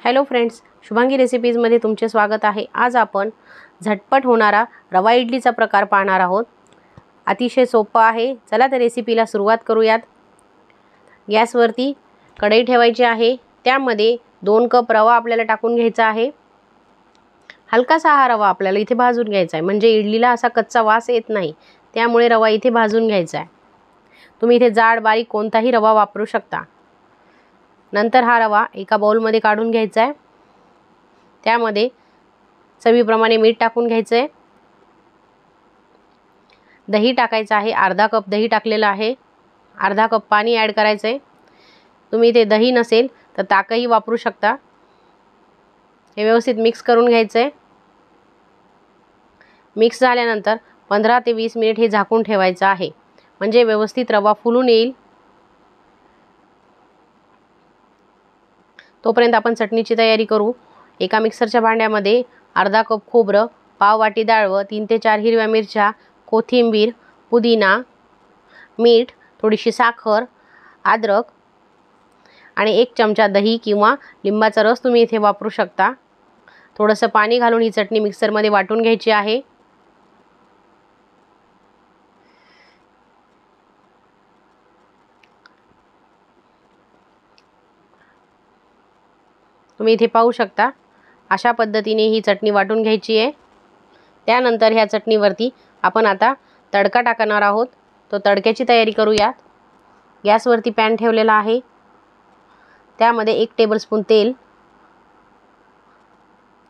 Hello friends, Shubhangi रेसिपीजमध्ये तुमचे स्वागत आहे। आज आपण झटपट होणारा रवा इडलीचा प्रकार पाहणार आहोत। अतिशय सोपा आहे। चला तर रेसिपीला सुरुवात करूयात। गॅसवरती कढई ठेवायची आहे। त्यामध्ये 2 कप रवा आपल्याला टाकून घ्यायचा आहे। हलकासा हा रवा आपल्याला इथे भाजून घ्यायचा आहे, म्हणजे इडलीला असा कच्चा वास येत नाही। त्यामुळे रवा इथे भाजून घ्यायचा आहे। तुम्ही इथे जाड बारीक कोणताही रवा वापरू शकता। नंतर हा रवा एका बाउलमध्ये काढून घ्यायचा आहे। त्यामध्ये चवीप्रमाणे मीठ टाकून घ्यायचं आहे। दही टाकायचं आहे। अर्धा कप दही टाकलेलं आहे। अर्धा कप पाणी ॲड करायचं आहे। तुम्ही इथे दही नसेल तर ताकही वापरू शकता। हे व्यवस्थित मिक्स करून घ्यायचं आहे। मिक्स झाल्यानंतर 15 ते 20 मिनिट हे झाकून ठेवायचं आहे, म्हणजे व्यवस्थित रवा फुलून येईल। तोपर्यंत आपण चटणीची तयारी करू। एका मिक्सरच्या भांड्यामध्ये अर्धा कप खोबरं, पाव वाटी डाळवं, 3 ते 4 हिरव्या मिरच्या, कोथिंबीर, पुदिना, मीठ, थोडीशी साखर, अद्रक आणि 1 चमचा दही किंवा लिंबाचा रस तुम्ही इथे वापरू शकता। थोडंसं पाणी घालून ही चटणी मिक्सरमध्ये वाटून घ्यायची आहे। तुम्ही इथे पाहू शकता, अशा पद्धतीने ही चटणी वाटून घ्यायची आहे। त्यानंतर ह्या चटणीवरती आपण आता तडका टाकणार आहोत। तो तडक्याची तयारी करूयात। गॅसवरती पॅन ठेवलेला आहे। त्यामध्ये 1 टेबलस्पून तेल,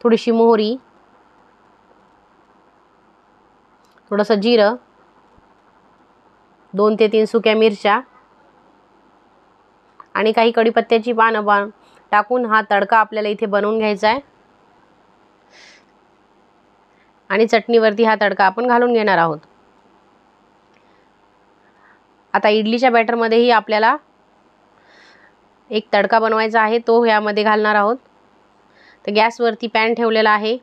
थोडीशी मोहरी, थोडंसं जिरं, 2 ते 3 सुक्या मिरच्या आणि काही कढीपत्त्याची पानं टाकून हा तडका आपल्याला इथे बनवून घ्यायचा आहे। आणि चटणीवरती हा तडका आपण घालून घेणार आहोत। आता इडलीच्या बॅटरमध्येही आपल्याला एक तडका बनवायचा आहे, तो ह्यामध्ये घालणार आहोत। तर गॅसवरती पॅन ठेवलेला आहे।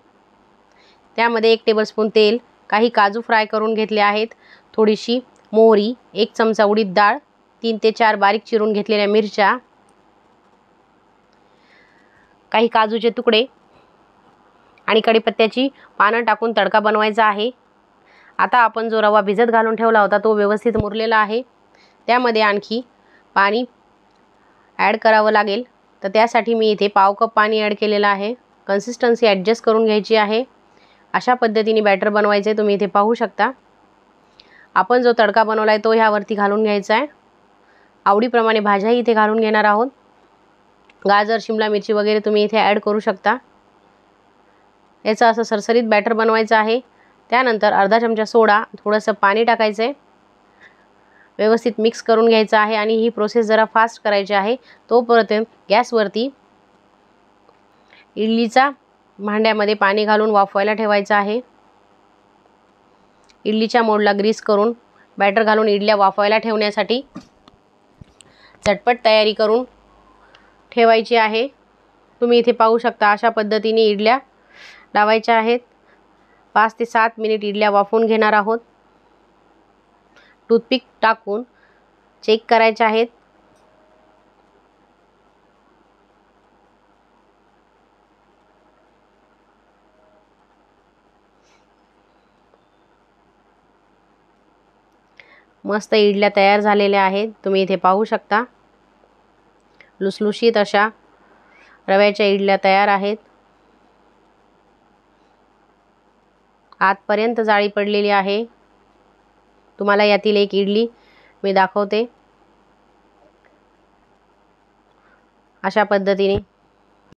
त्यामध्ये 1 टेबलस्पून तेल, काही काजू फ्राय करून घेतले आहेत, थोडीशी मोहरी, 1 चमचा उडीद डाळ, 3 ते 4 बारीक चिरून घेतलेल्या मिरच्या, काही काजूचे तुकडे आणि कढीपत्त्याची पानं टाकून तडका बनवायचा आहे। आता आपण जो रवा भिजत घालून ठेवला होता तो व्यवस्थित मुरलेला आहे। त्यामध्ये आणखी पाणी ॲड करावं लागेल। तर त्यासाठी मी इथे पाव कप पाणी ॲड केलेलं आहे। कन्सिस्टन्सी ॲडजस्ट करून घ्यायची आहे। अशा पद्धतीने बॅटर बनवायचे, तुम्ही इथे पाहू शकता। आपण जो तडका बनवला आहे तो ह्यावरती घालून घ्यायचा आहे। आवडीप्रमाणे भाज्याही इथे घालून घेणार आहोत। गाजर, शिमला मिरची वगैरे तुम्ही इथे ॲड करू शकता। याचं असं सरसरीत बॅटर बनवायचं आहे। त्यानंतर अर्धा चमचा सोडा, थोडंसं पाणी टाकायचं आहे, व्यवस्थित मिक्स करून घ्यायचं आहे आणि ही प्रोसेस जरा फास्ट करायची आहे। तोपर्यंत गॅसवरती इडलीचा भांड्यामध्ये पाणी घालून वाफवायला ठेवायचं आहे। इडलीच्या मोडला ग्रीस करून बॅटर घालून इडल्या वाफवायला ठेवण्यासाठी झटपट तयारी करून ठेवायची आहे। तुम्ही इथे पाहू शकता, अशा पद्धतीने इडल्या लावायच्या आहेत। 5 ते 7 मिनिट इडल्या वाफवून घेणार आहोत। टूथपिक टाकून चेक करायच्या आहेत। मस्त इडल्या तयार झालेल्या आहेत, तुम्ही इथे पाहू शकता। लुसलुशीत अशा रव्याच्या इडल्या तयार आहेत। आतपर्यंत जाळी पडलेली आहे। तुम्हाला यातील एक इडली मी दाखवते। अशा पद्धतीने